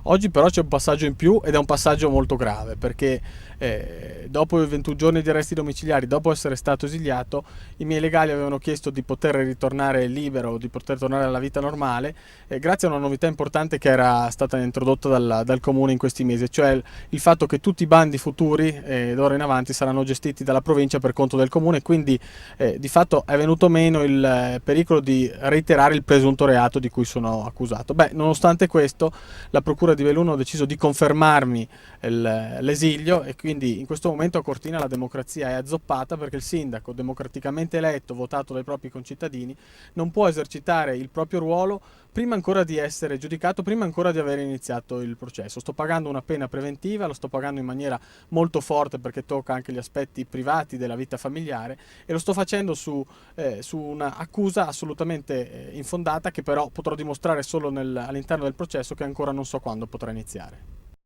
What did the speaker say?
Oggi però c'è un passaggio in più ed è un passaggio molto grave perché dopo i 21 giorni di arresti domiciliari, dopo essere stato esiliato, i miei legali avevano chiesto di poter ritornare libero, di poter tornare alla vita normale, grazie a una novità importante che era stata introdotta dal comune in questi mesi, cioè il fatto che tutti i bandi futuri d'ora in avanti saranno gestiti dalla provincia per conto del comune, quindi di fatto è venuto meno il pericolo di reiterare il presunto reato di cui sono accusato. Beh, nonostante questo, la procura di Belluno ha deciso di confermarmi l'esilio e quindi in questo momento a Cortina la democrazia è azzoppata perché il sindaco, democraticamente eletto, votato dai propri concittadini, non può esercitare il proprio ruolo prima ancora di essere giudicato, prima ancora di aver iniziato il processo. Sto pagando una pena preventiva, lo sto pagando in maniera molto forte perché tocca anche gli aspetti privati della vita familiare e lo sto facendo su un'accusa assolutamente infondata che però potrò dimostrare solo all'interno del processo che ancora non so quando potrà iniziare.